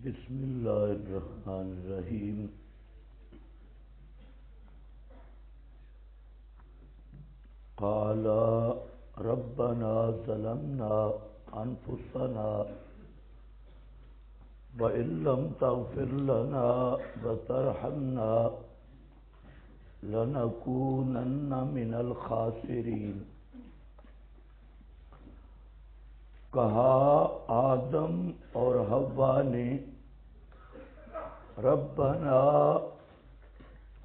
بسم اللہ الرحمن الرحیم۔ قال ربنا ظلمنا انفسنا وإن لم تغفر لنا وترحمنا لنكونن من الخاسرین۔ کہا آدم اور حوا نے ربنا،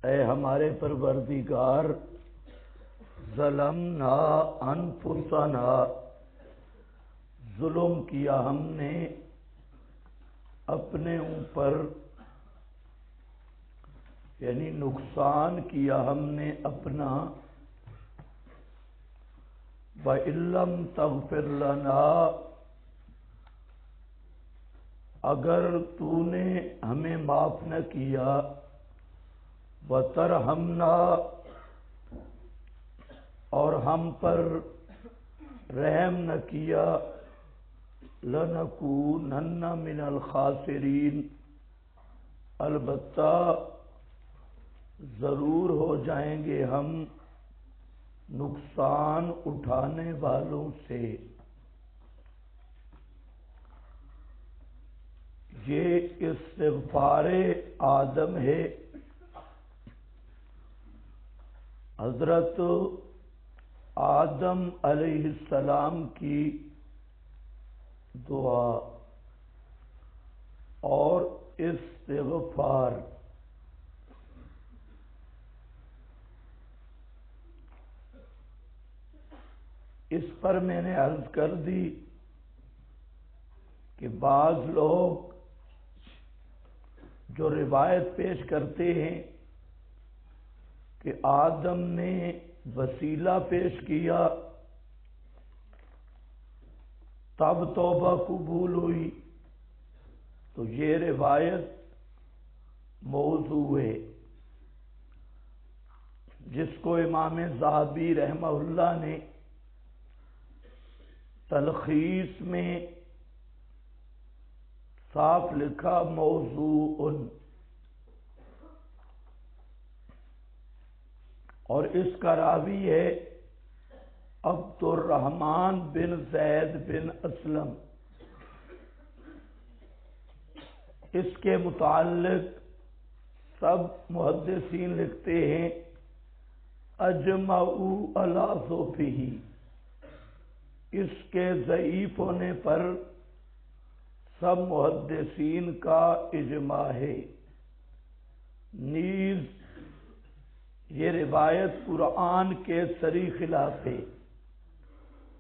اے ہمارے پروردگار، ظلمنا انفسنا، ظلم کیا ہم نے اپنے اوپر، یعنی نقصان کیا ہم نے اپنا، وَإِن لَّمْ تَغْفِرْ لَنَا، اگر تو نے ہمیں معاف نہ کیا، وَتَرْحَمْنَا، اور ہم پر رحم نہ کیا، لَنَكُونَنَّ مِنَ الْخَاسِرِينَ، البتہ ضرور ہو جائیں گے ہم نقصان اٹھانے والوں سے۔ یہ استغفار آدم ہے، حضرت آدم علیہ السلام کی دعا اور استغفار۔ اس پر میں نے عرض کر دی کہ بعض لوگ جو روایت پیش کرتے ہیں کہ آدم نے وسیلہ پیش کیا تب توبہ قبول ہوئی، تو یہ روایت موضوع ہے، جس کو امام ذہبی رحمہ اللہ نے تلخیص میں صاف لکھا موضوع، اور اس کا راوی ہے عبد الرحمن بن زید بن اسلم۔ اس کے متعلق سب محدثین لکھتے ہیں اجمعوا علی ضعفہ، اس کے ضعیف ہونے پر سب محدثین کا اجماع ہے۔ نیز یہ روایت قرآن کے صریح خلاف ہے۔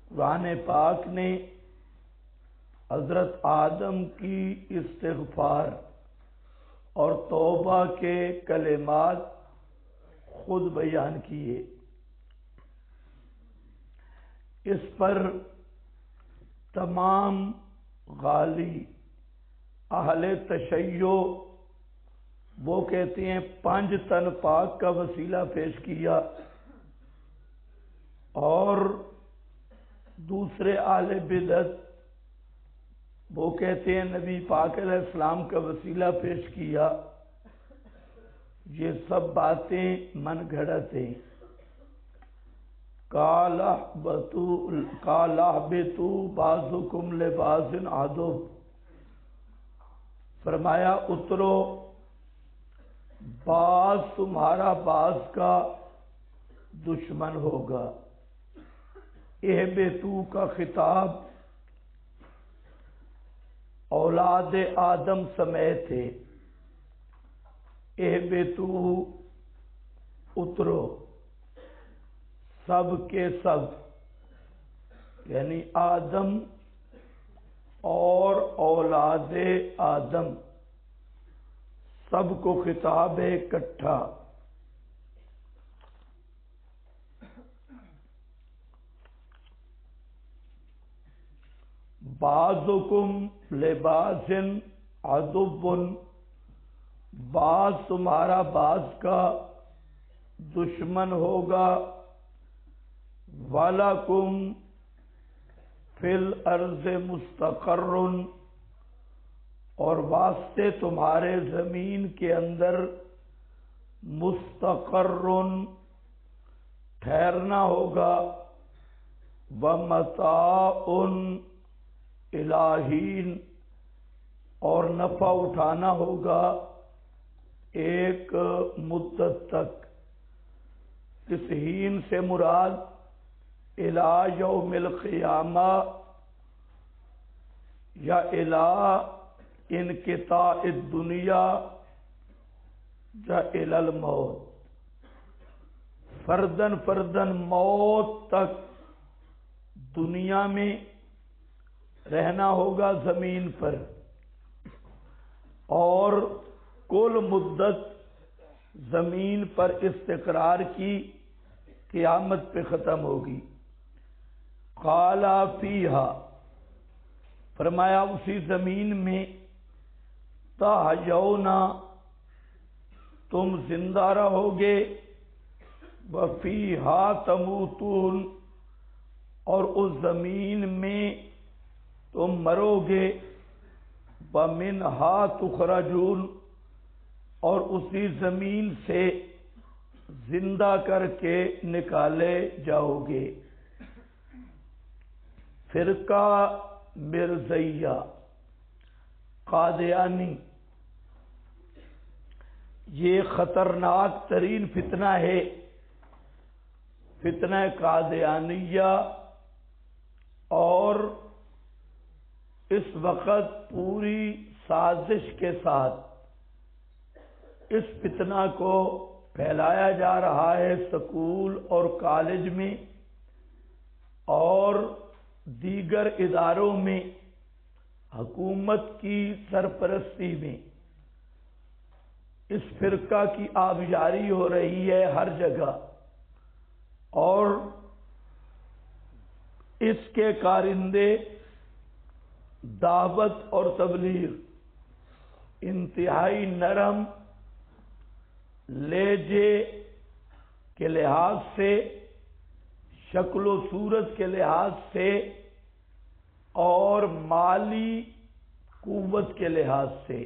قرآن پاک نے حضرت آدم کی استغفار اور توبہ کے کلمات خود بیان کیے۔ اس پر تمام غالی اہل تشیع وہ کہتے ہیں 5 تن پاک کا وسیلہ پیش کیا، اور دوسرے اہل بدعت وہ کہتے ہیں نبی پاک علیہ السلام کا وسیلہ پیش کیا۔ یہ سب باتیں من گھڑت ہیں۔ قال اهبطوا بعضكم لبعض عدو، فرمایا اترو، بعض تمہارا بعض کا دشمن ہوگا۔ اہبطوا کا خطاب اولاد آدم سمیت ہے۔ اہبطوا اترو، سب کے سب، یعنی آدم اور اولاد آدم سب کو خطاب ہے اکٹھا۔ بعضکم لبعض عدو، بعض تمہارا بعض کا دشمن ہوگا۔ وَلَكُمْ فِي الْأَرْضِ مُسْتَقَرٌّ، اور واسطے تمہارے زمین کے اندر مستقرن ٹھہرنا ہوگا، ومتاعن الہین اور نفع اٹھانا ہوگا ایک مدت تک۔ اس ہین سے مراد الی یوم القیامہ یا الی انقطاع الدنیا یا الی الموت، فردن فردن موت تک دنیا میں رہنا ہوگا زمین پر، اور کل مدت زمین پر استقرار کی قیامت پہ ختم ہوگی۔ قالا فیہا، فرمایا اسی زمین میں، تحیونا، تم زندہ رہو گے، وفیہا تموتون، اور اس زمین میں تم مرو گے، ومنہا تخرجون، اور اسی زمین سے زندہ کر کے نکالے جاؤ گے۔ فرقہ مرزیہ قادیانی، یہ خطرناک ترین فتنہ ہے، فتنہ قادیانیہ، اور اس وقت پوری سازش کے ساتھ اس فتنہ کو پھیلایا جا رہا ہے سکول اور کالج میں اور دیگر اداروں میں، حکومت کی سرپرستی میں اس فرقہ کی آبیاری ہو رہی ہے ہر جگہ، اور اس کے کارندے دعوت اور تبلیغ انتہائی نرم لہجے کے لحاظ سے، شکل و صورت کے لحاظ سے، اور مالی قوت کے لحاظ سے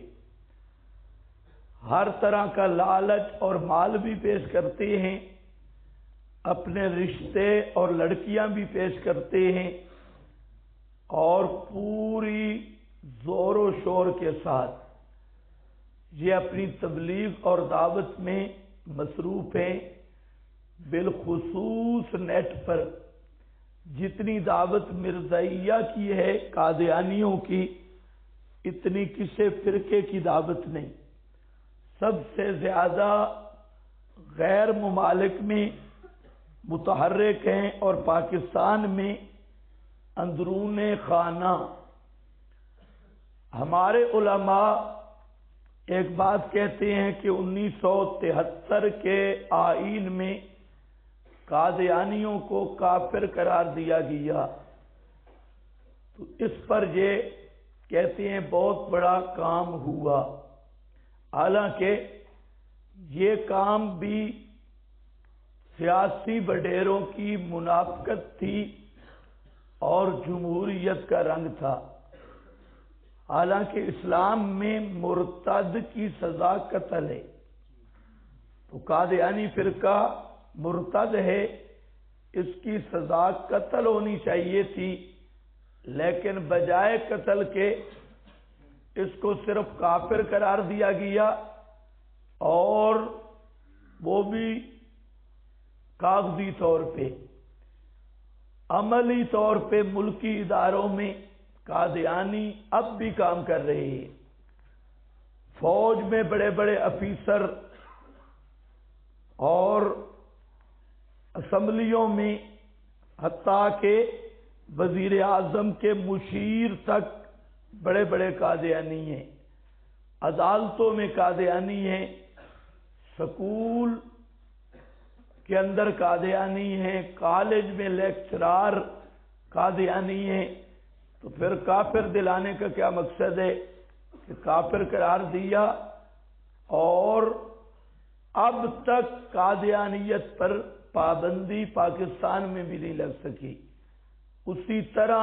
ہر طرح کا لالچ اور مال بھی پیش کرتے ہیں، اپنے رشتے اور لڑکیاں بھی پیش کرتے ہیں، اور پوری زور و شور کے ساتھ یہ اپنی تبلیغ اور دعوت میں مصروف ہیں۔ بالخصوص نیٹ پر جتنی دعوت مرزائیہ کی ہے قادیانیوں کی، اتنی کسی فرقے کی دعوت نہیں۔ سب سے زیادہ غیر ممالک میں متحرک ہیں، اور پاکستان میں اندرون خانہ ہمارے علماء ایک بات کہتے ہیں کہ 1973 کے آئین میں قادیانیوں کو کافر قرار دیا گیا، تو اس پر یہ کہتے ہیں بہت بڑا کام ہوا، حالانکہ یہ کام بھی سیاسی وڈیروں کی منافقت تھی اور جمہوریت کا رنگ تھا۔ حالانکہ اسلام میں مرتد کی سزا قتل ہے، تو قادیانی فرقہ مرتد ہے، اس کی سزا قتل ہونی چاہیے تھی، لیکن بجائے قتل کے اس کو صرف کافر قرار دیا گیا، اور وہ بھی کاغذی طور پہ۔ عملی طور پہ ملکی اداروں میں قادیانی اب بھی کام کر رہے ہیں، فوج میں بڑے بڑے افیسر اور اسمبلیوں میں، حتیٰ کہ وزیر اعظم کے مشیر تک بڑے بڑے قادیانی ہیں، عدالتوں میں قادیانی ہیں، سکول کے اندر قادیانی ہیں، کالج میں لیکچرار قادیانی ہیں۔ تو پھر کافر دلانے کا کیا مقصد ہے کہ کافر قرار دیا، اور اب تک قادیانیت پر پابندی پاکستان میں بھی نہیں لگ سکی، اسی طرح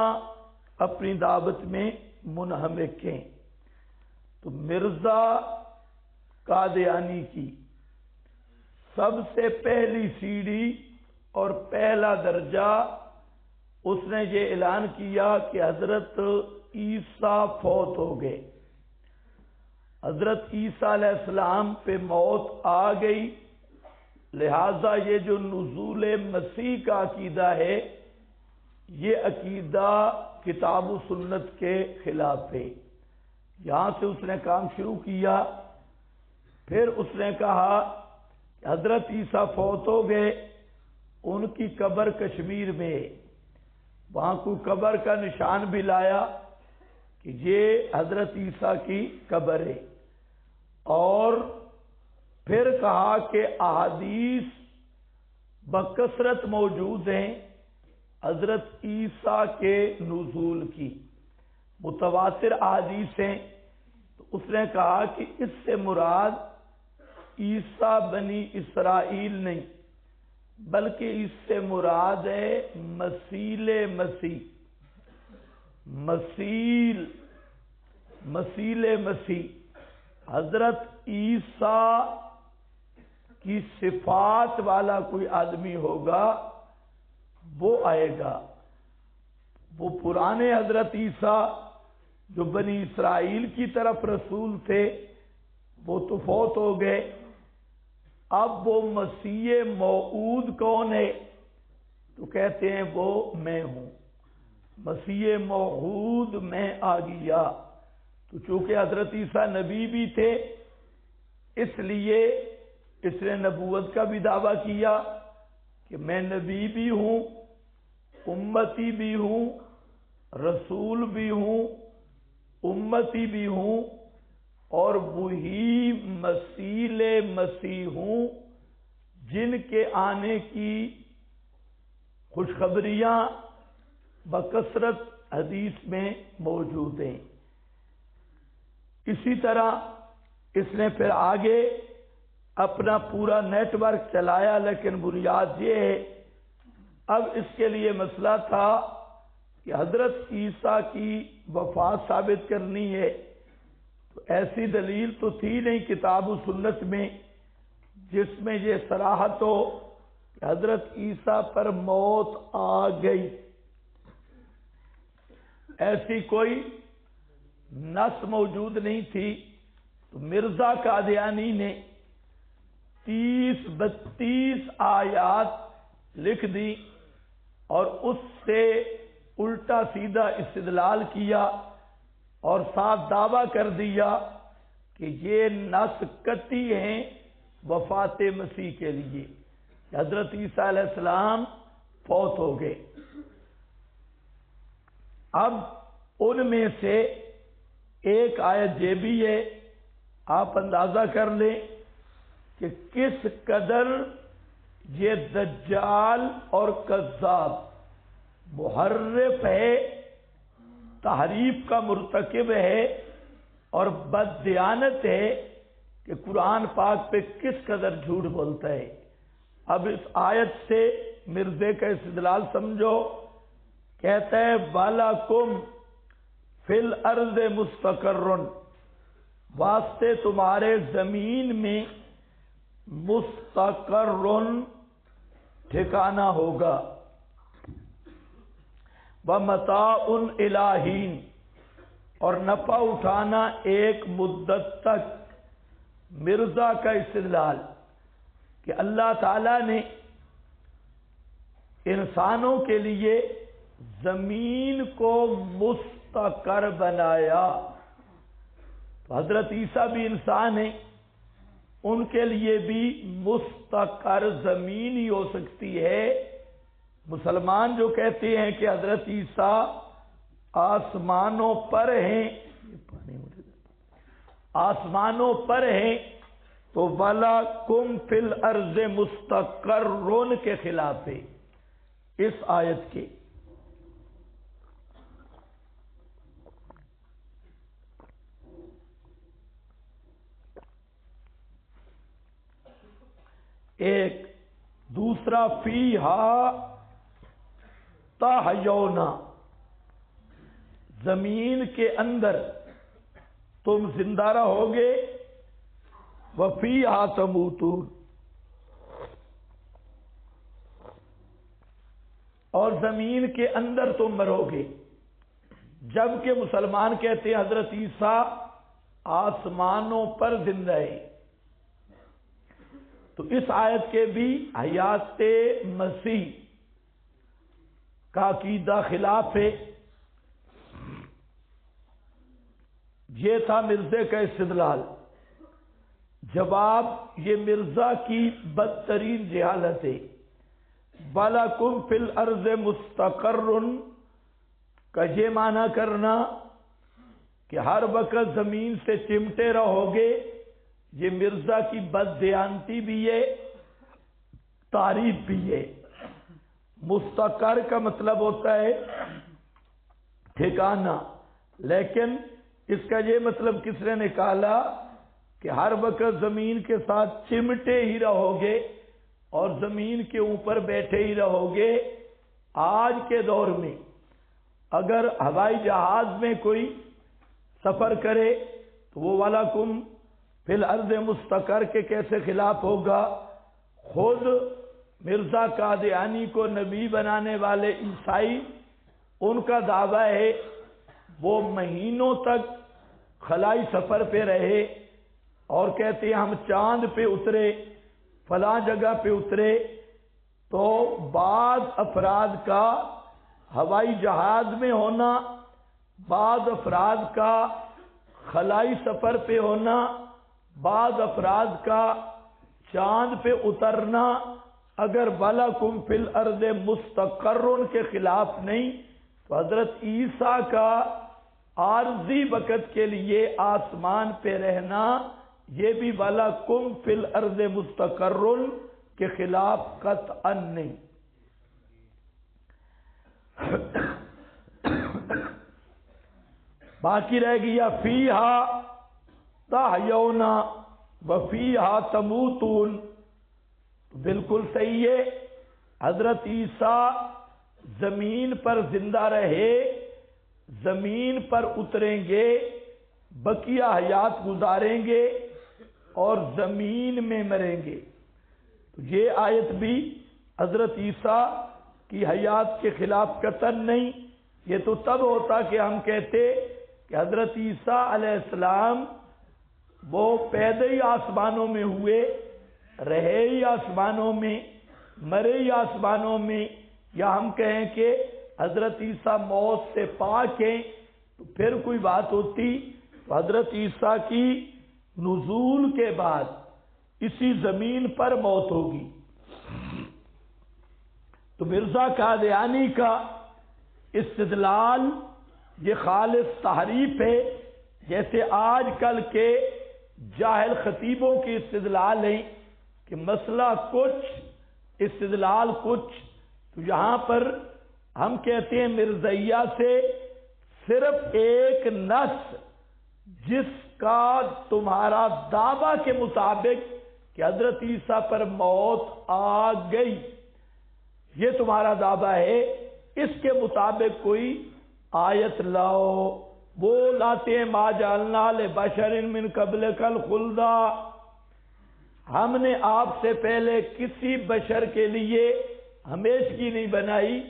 اپنی دعوت میں منہمک ہیں۔ تو مرزا قادیانی کی سب سے پہلی سیڑھی اور پہلا درجہ اس نے یہ اعلان کیا کہ حضرت عیسیٰ فوت ہو گئے، حضرت عیسیٰ علیہ السلام پہ موت آ گئی، لہذا یہ جو نزول مسیح کا عقیدہ ہے یہ عقیدہ کتاب و سنت کے خلاف ہے۔ یہاں سے اس نے کام شروع کیا۔ پھر اس نے کہا کہ حضرت عیسیٰ فوت ہو گئے، ان کی قبر کشمیر میں، وہاں کوئی قبر کا نشان بھی لایا کہ یہ حضرت عیسیٰ کی قبر ہے، اور پھر کہا کہ احادیث بکثرت موجود ہیں حضرت عیسیٰ کے نزول کی، متواتر احادیث ہیں۔ تو اس نے کہا کہ اس سے مراد عیسیٰ بنی اسرائیل نہیں، بلکہ اس سے مراد ہے مسیل مسیح، مسیل مسیح، حضرت عیسیٰ کی صفات والا کوئی آدمی ہوگا، وہ آئے گا۔ وہ پرانے حضرت عیسیٰ جو بنی اسرائیل کی طرف رسول تھے وہ تو فوت ہو گئے، اب وہ مسیح موعود کون ہے؟ تو کہتے ہیں وہ میں ہوں، مسیح موعود میں آ گیا۔ تو چونکہ حضرت عیسیٰ نبی بھی تھے اس لیے اس نے نبوت کا بھی دعویٰ کیا کہ میں نبی بھی ہوں، امتی بھی ہوں، رسول بھی ہوں، امتی بھی ہوں، اور وہی مسیل مسیح ہوں جن کے آنے کی خوشخبریاں بکثرت حدیث میں موجود ہیں۔ اسی طرح اس نے پھر آگے اپنا پورا نیٹ ورک چلایا، لیکن بنیاد یہ ہے، اب اس کے لیے مسئلہ تھا کہ حضرت عیسیٰ کی وفات ثابت کرنی ہے، تو ایسی دلیل تو تھی نہیں کتاب و سنت میں جس میں یہ صراحت ہو کہ حضرت عیسیٰ پر موت آ گئی، ایسی کوئی نص موجود نہیں تھی۔ تو مرزا قادیانی نے 30-32 آیات لکھ دی اور اس سے الٹا سیدھا استدلال کیا اور صاف دعویٰ کر دیا کہ یہ نص قطعی ہیں وفات مسیح کے لیے، کہ حضرت عیسیٰ علیہ السلام فوت ہو گئے۔ اب ان میں سے ایک آیت یہ بھی ہے، آپ اندازہ کر لیں کہ کس قدر یہ دجال اور کذاب محرف ہے، تحریف کا مرتکب ہے اور بددیانت ہے کہ قرآن پاک پہ کس قدر جھوٹ بولتا ہے۔ اب اس آیت سے مرزے کا استدلال سمجھو، کہتا ہے وَلَكُمْ فِي الْأَرْضِ مُسْتَقَرٌّ، واسطے تمہارے زمین میں مستقرن ٹھکانہ ہوگا، وَمَتَاعٌ إِلَىٰ حِینٍ، اور نفع اٹھانا ایک مدت تک۔ مرزا کا استدلال کہ اللہ تعالی نے انسانوں کے لیے زمین کو مستقر بنایا، تو حضرت عیسیٰ بھی انسان ہیں، ان کے لیے بھی مستقر زمین ہی ہو سکتی ہے۔ مسلمان جو کہتے ہیں کہ حضرت عیسیٰ آسمانوں پر ہیں، آسمانوں پر ہیں، تو وَلَكُمْ فِي الْأَرْضِ مُسْتَقَرٌّ کے خلاف ہے اس آیت کے۔ ایک دوسرا فیہا تحیونا، زمین کے اندر تم زندہ رہو گے، وفیہا تموتون، اور زمین کے اندر تم مرو گے۔ جبکہ مسلمان کہتے ہیں حضرت عیسیٰ آسمانوں پر زندہ ہے، تو اس آیت کے بھی حیات مسیح کا عقیدہ خلاف ہے۔ یہ تھا مرزا کا استدلال۔ جواب، یہ مرزا کی بدترین جہالت ہے۔ وَلَكُمْ فِي الْأَرْضِ مُسْتَقَرٌّ کا یہ معنی کرنا کہ ہر وقت زمین سے چمٹے رہو گے، یہ مرزا کی بد دیانتی بھی ہے، تعریف بھی ہے۔ مستقر کا مطلب ہوتا ہے ٹھکانہ، لیکن اس کا یہ مطلب کس نے نکالا کہ ہر وقت زمین کے ساتھ چمٹے ہی رہو گے اور زمین کے اوپر بیٹھے ہی رہو گے۔ آج کے دور میں اگر ہوائی جہاز میں کوئی سفر کرے تو وہ وَلَكُمْ فِي الْأَرْضِ مُسْتَقَرٌ کے کیسے خلاف ہوگا؟ خود مرزا قادیانی کو نبی بنانے والے عیسائی، ان کا دعویٰ ہے وہ مہینوں تک خلائی سفر پہ رہے اور کہتے ہیں ہم چاند پہ اترے، فلاں جگہ پہ اترے۔ تو بعض افراد کا ہوائی جہاز میں ہونا، بعض افراد کا خلائی سفر پہ ہونا، بعض افراد کا چاند پہ اترنا، اگر وَلَكُمْ فِي الْأَرْضِ مُسْتَقَرٌ کے خلاف نہیں تو حضرت عیسیٰ کا عارضی وقت کے لیے آسمان پہ رہنا یہ بھی وَلَكُمْ فِي الْأَرْضِ مُسْتَقَرٌ کے خلاف قطعاً نہیں۔ باقی رہ گیا فیہا تحیون وفیہا تموتون، بالکل صحیح ہے۔ حضرت عیسیٰ زمین پر زندہ رہے، زمین پر اتریں گے، بقیہ حیات گزاریں گے اور زمین میں مریں گے۔ تو یہ آیت بھی حضرت عیسیٰ کی حیات کے خلاف قطعاً نہیں۔ یہ تو تب ہوتا کہ ہم کہتے کہ حضرت عیسیٰ علیہ السلام وہ پیدا ہی آسمانوں میں ہوئے، رہے ہی آسمانوں میں، مرے ہی آسمانوں میں، یا ہم کہیں کہ حضرت عیسیٰ موت سے پاک ہیں تو پھر کوئی بات ہوتی تو حضرت عیسیٰ کی نزول کے بعد اسی زمین پر موت ہوگی۔ تو مرزا قادیانی کا استدلال یہ خالص تحریف ہے، جیسے آج کل کے جاہل خطیبوں کی استدلال ہے کہ مسئلہ کچھ استدلال کچھ۔ تو یہاں پر ہم کہتے ہیں مرزائیہ سے صرف ایک نص جس کا تمہارا دعویٰ کے مطابق کہ حضرت عیسیٰ پر موت آ گئی، یہ تمہارا دعویٰ ہے، اس کے مطابق کوئی آیت لاؤ۔ وہ لاتے ہیں ما جعلنا لبشر من قبلک الخلد، ہم نے آپ سے پہلے کسی بشر کے لیے ہمیشگی نہیں بنائی۔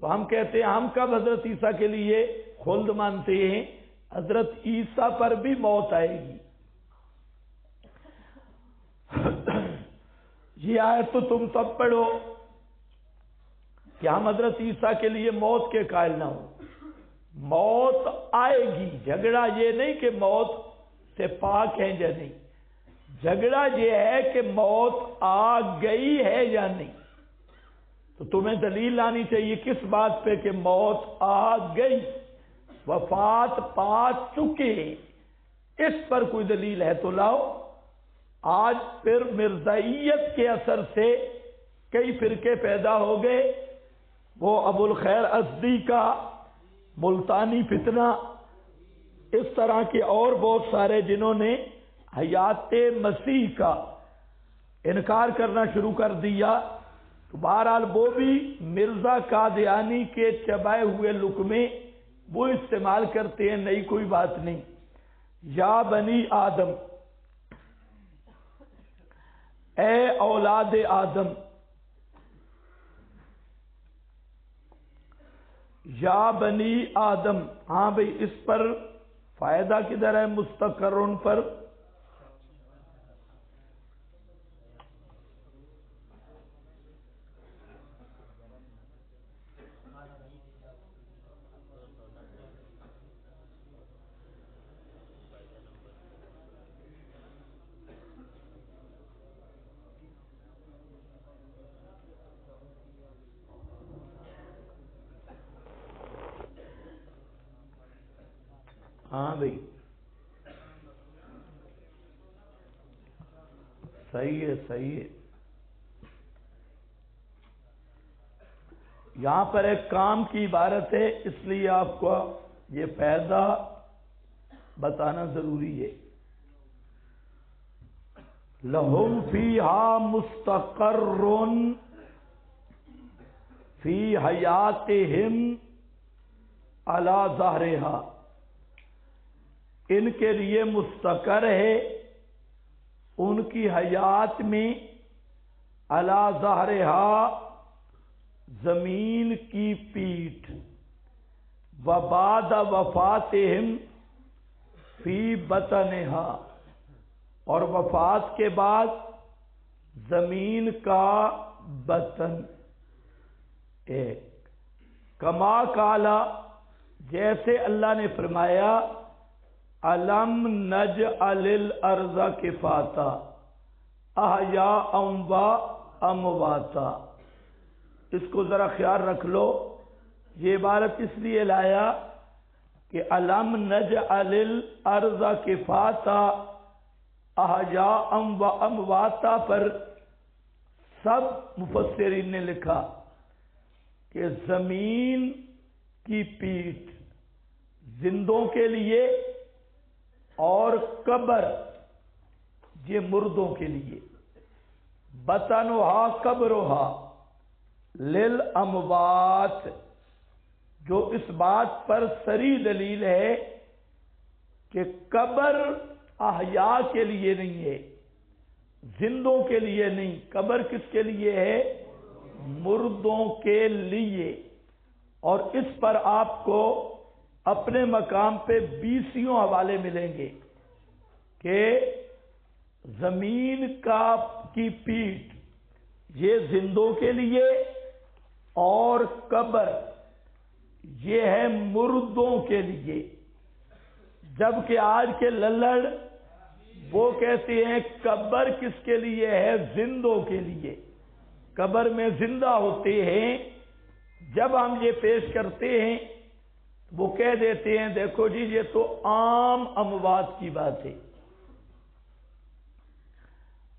تو ہم کہتے ہیں ہم کب حضرت عیسیٰ کے لیے خلد مانتے ہیں؟ حضرت عیسیٰ پر بھی موت آئے گی۔ یہ آیت تو تم تب پڑھو کہ ہم حضرت عیسیٰ کے لیے موت کے قائل نہ ہوں۔ موت آئے گی، جھگڑا یہ نہیں کہ موت سے پاک ہے یا نہیں، جھگڑا یہ ہے کہ موت آ گئی ہے یا نہیں۔ تو تمہیں دلیل لانی چاہیے کس بات پہ کہ موت آ گئی، وفات پا چکے، اس پر کوئی دلیل ہے تو لاؤ۔ آج پھر مرزائیت کے اثر سے کئی فرقے پیدا ہو گئے، وہ ابو الخیر ازدی کا ملتانی فتنہ، اس طرح کے اور بہت سارے جنہوں نے حیات مسیح کا انکار کرنا شروع کر دیا۔ تو بہرحال وہ بھی مرزا قادیانی کے چبائے ہوئے لقمے وہ استعمال کرتے ہیں، نئی کوئی بات نہیں۔ یا بنی آدم، اے اولاد آدم، یا بنی آدم، ہاں بھئی اس پر فائدہ کدھر ہے مستقرن پر؟ ہاں بھئی صحیح ہے، صحیح ہے۔ یہاں پر ایک کام کی عبارت ہے، اس لیے آپ کو یہ فائدہ بتانا ضروری ہے۔ لہم فیہا مستقرٌ فی حیاتہم علی ظہرہا، ان کے لیے مستقر ہے ان کی حیات میں علی ظہرہا، زمین کی پیٹھ، وبعد وفاتہم فی بطنہا، اور وفات کے بعد زمین کا بطن ایک، کما کالا، جیسے اللہ نے فرمایا الم نجعل الارض کفاتا احیاء و امواتا۔ اس کو ذرا خیال رکھ لو، یہ عبارت اس لیے لایا کہ الم نجعل الارض کفاتا احیاء و امواتا پر سب مفسرین نے لکھا کہ زمین کی پیٹھ زندوں کے لیے اور قبر یہ مردوں کے لیے، بطنہا قبرہا للاموات، جو اس بات پر صریح دلیل ہے کہ قبر احیاء کے لیے نہیں ہے، زندوں کے لیے نہیں، قبر کس کے لیے ہے؟ مردوں کے لیے۔ اور اس پر آپ کو اپنے مقام پہ 20 حوالے ملیں گے کہ زمین کی پیٹھ یہ زندوں کے لیے اور قبر یہ ہے مردوں کے لیے، جبکہ آج کے للڑ وہ کہتے ہیں قبر کس کے لیے ہے؟ زندوں کے لیے، قبر میں زندہ ہوتے ہیں۔ جب ہم یہ پیش کرتے ہیں وہ کہہ دیتے ہیں دیکھو جی یہ تو عام اموات کی بات ہے،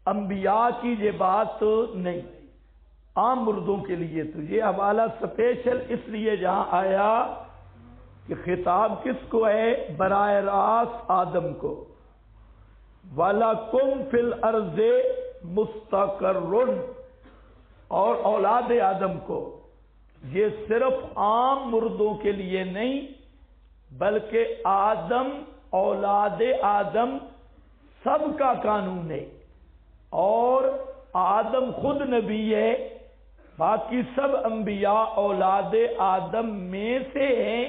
انبیاء کی یہ بات نہیں، عام مردوں کے لیے۔ تو یہ حوالہ سپیشل اس لیے جہاں آیا کہ خطاب کس کو ہے؟ براہ راست آدم کو۔ وَلَكُمْ فِي الْأَرْضِ مُسْتَقَرٌّ، اور اولاد آدم کو، یہ صرف عام مردوں کے لیے نہیں بلکہ آدم، اولاد آدم سب کا قانون ہے، اور آدم خود نبی ہے، باقی سب انبیاء اولاد آدم میں سے ہیں۔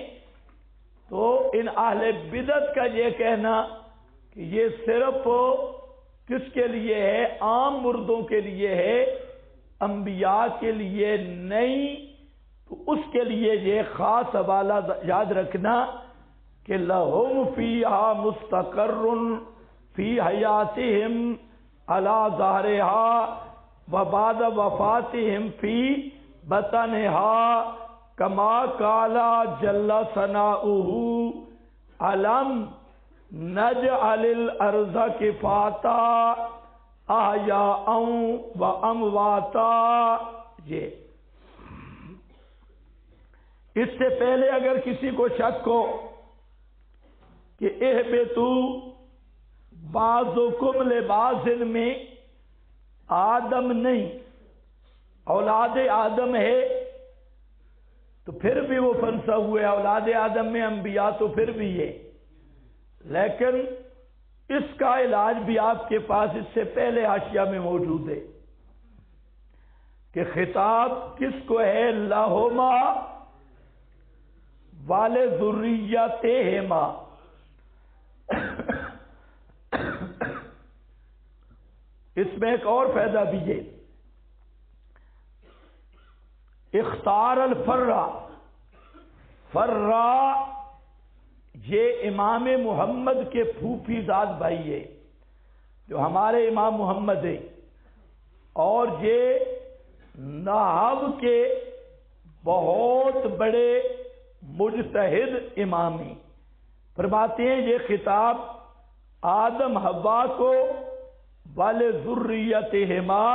تو ان اہل بدعت کا یہ کہنا کہ یہ صرف کس کے لیے ہے؟ عام مردوں کے لیے ہے، انبیاء کے لیے نہیں، تو اس کے لیے یہ خاص حوالہ یاد رکھنا کہ لہم فیہا مستقرٌ فی حیاتہم علی ظہرہا وبعد وفاتہم فی بطنہا، کما قال جل ثناؤہ الم نجعل الارض کفاتا احیاء و امواتا۔ یہ اس سے پہلے اگر کسی کو شک ہو کہ اہبطوا بعضکم لبعض میں آدم نہیں اولاد آدم ہے، تو پھر بھی وہ پھنسا ہوا ہے، اولاد آدم میں انبیاء تو پھر بھی ہے، لیکن اس کا علاج بھی آپ کے پاس اس سے پہلے حاشیہ میں موجود ہے کہ خطاب کس کو ہے؟ لہما والے ذریتہما، اس میں ایک اور فائدہ بھی ہے، اختار الفرا، فرا یہ امام محمد کے پھوپھی زاد بھائی ہے جو ہمارے امام محمد ہے، اور یہ نحو کے بہت بڑے مجتہد امام ہیں۔ فرماتے ہیں یہ خطاب آدم حوا کو والے ذریتہما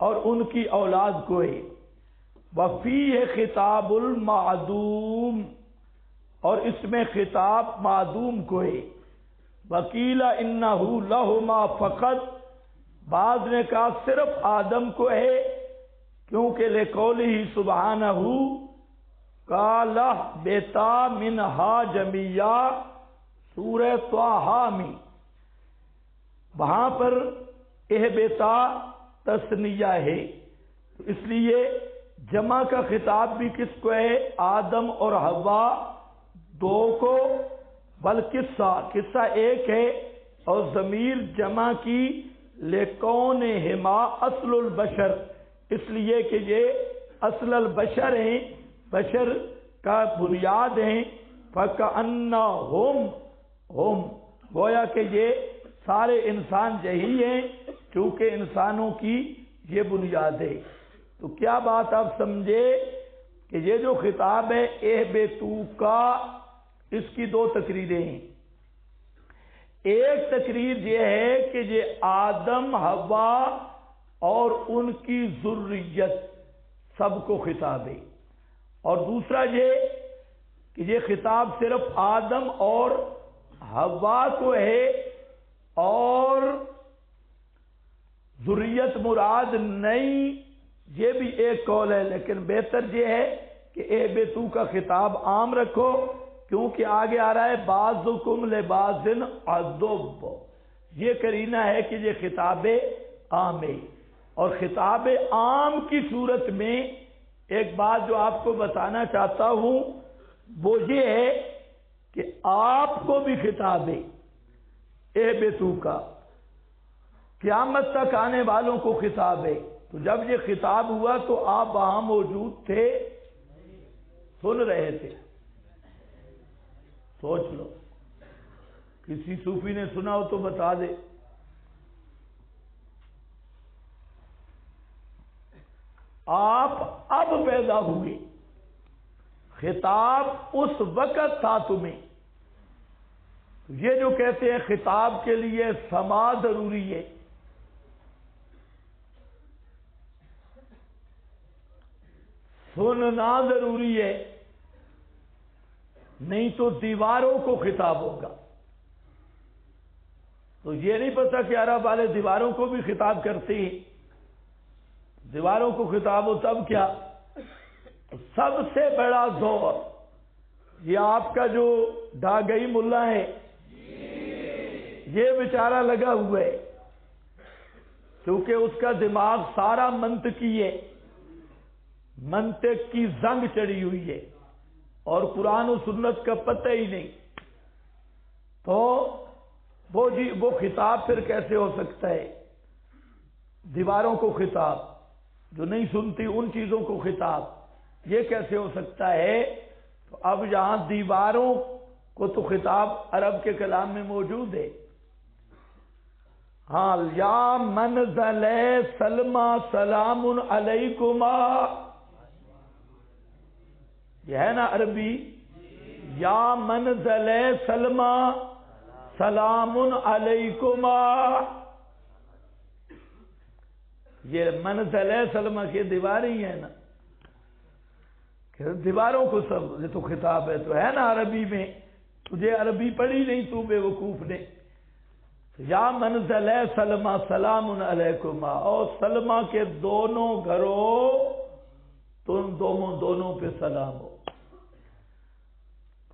اور ان کی اولاد کو ہے، وفیہ خطاب المعدوم، اور اس میں خطاب معدوم کو ہے، وقیل انہ لہما فقط، بعض نے کہا صرف آدم کو ہے کیونکہ لقولہ سبحانہ قال بیتا منہا جمیعا، سورہ طٰہٰ میں وہاں پر اہبتا تثنیہ ہے، تو اس لیے جمع کا خطاب بھی کس کو ہے؟ آدم اور حوا دو کو، بلقصہ قصہ ایک ہے، اور ضمیر جمع کی لکونہما اصل البشر، اس لیے کہ یہ اصل البشر ہیں، بشر کا بنیاد ہیں، فَكَأَنَّهُمْ ہم، گویا کہ یہ سارے انسان یہی ہیں چونکہ انسانوں کی یہ بنیاد ہے۔ تو کیا بات آپ سمجھے کہ یہ جو خطاب ہے اہبتو کا، اس کی دو تقریریں ہیں۔ ایک تقریر یہ ہے کہ یہ آدم حوا اور ان کی ذریت سب کو خطاب ہے، اور دوسرا یہ کہ یہ خطاب صرف آدم اور حوا کو ہے اور ذریت مراد نہیں، یہ بھی ایک قول ہے، لیکن بہتر یہ ہے کہ اہبتو کا خطاب عام رکھو، کیونکہ آگے آ رہا ہے بعضکم لبعض عدو، یہ قرینہ ہے کہ یہ خطاب عام ہے۔ اور خطاب عام کی صورت میں ایک بات جو آپ کو بتانا چاہتا ہوں وہ یہ ہے کہ آپ کو بھی خطاب ہے اہبتو کا، قیامت تک آنے والوں کو خطاب ہے۔ تو جب یہ خطاب ہوا تو آپ وہاں موجود تھے، سن رہے تھے؟ سوچ لو، کسی صوفی نے سنا ہو تو بتا دے۔ آپ اب پیدا ہوئے، خطاب اس وقت تھا تمہیں۔ یہ جو کہتے ہیں خطاب کے لیے سماع ضروری ہے، سننا ضروری ہے، نہیں تو دیواروں کو خطاب ہوگا۔ تو یہ نہیں پتا کہ عرب والے دیواروں کو بھی خطاب کرتے ہیں، دیواروں کو خطاب ہو تب کیا؟ سب سے بڑا دور یہ آپ کا جو ڈاگئی ملا ہے، یہ بیچارہ لگا ہوا ہے، کیونکہ اس کا دماغ سارا منطقی ہے، منطق کی زنگ چڑھی ہوئی ہے اور قرآن و سنت کا پتہ ہی نہیں، تو وہ خطاب پھر کیسے ہو سکتا ہے؟ دیواروں کو خطاب، جو نہیں سنتی ان چیزوں کو خطاب، یہ کیسے ہو سکتا ہے؟ تو اب یہاں دیواروں کو تو خطاب عرب کے کلام میں موجود ہے۔ ہاں، یا منزل سلمہ سلام علیکما، یہ ہے نا عربی، یا منزل سلمہ سلام علیکما، یہ منزل سلمہ کی دیوار ہی ہے نا، کہ دیواروں کو سب، یہ تو خطاب ہے، تو ہے نا عربی میں، تجھے عربی پڑھی نہیں تو بے وقوف نے۔ یا منزل سلمہ سلام علیکما، اور سلمہ کے دونوں گھروں تم دونوں پہ سلام ہو،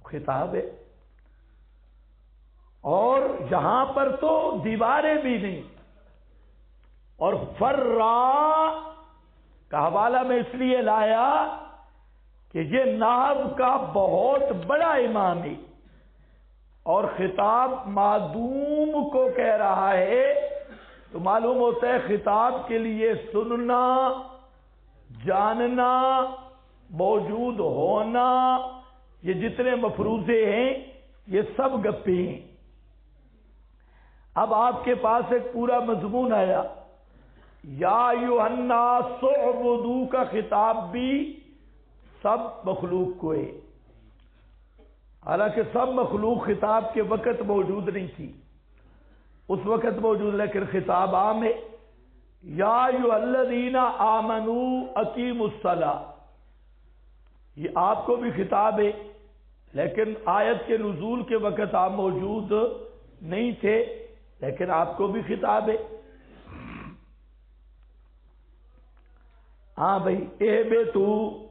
خطاب ہے۔ اور یہاں پر تو دیواریں بھی نہیں. اور فرا کا حوالہ میں اس لیے لایا کہ یہ نحو کا بہت بڑا امام ہے اور خطاب معدوم کو کہہ رہا ہے، تو معلوم ہوتا ہے خطاب کے لیے سننا، جاننا، موجود ہونا، یہ جتنے مفروضے ہیں یہ سب گپے ہیں. اب آپ کے پاس ایک پورا مضمون آیا، یا ایھا الناس اعبدوا کا خطاب بھی سب مخلوق کو ہے، حالانکہ سب مخلوق خطاب کے وقت موجود نہیں تھی، اس وقت موجود، لیکن خطاب عام ہے. یا ایھا الذین آمنوا اقیموا الصلاۃ، یہ آپ کو بھی خطاب ہے، لیکن آیت کے نزول کے وقت آپ موجود نہیں تھے، لیکن آپ کو بھی خطاب ہے. ہاں بھائی، اہبطوا،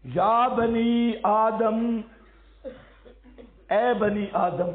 یا بنی آدم، اے بنی آدم.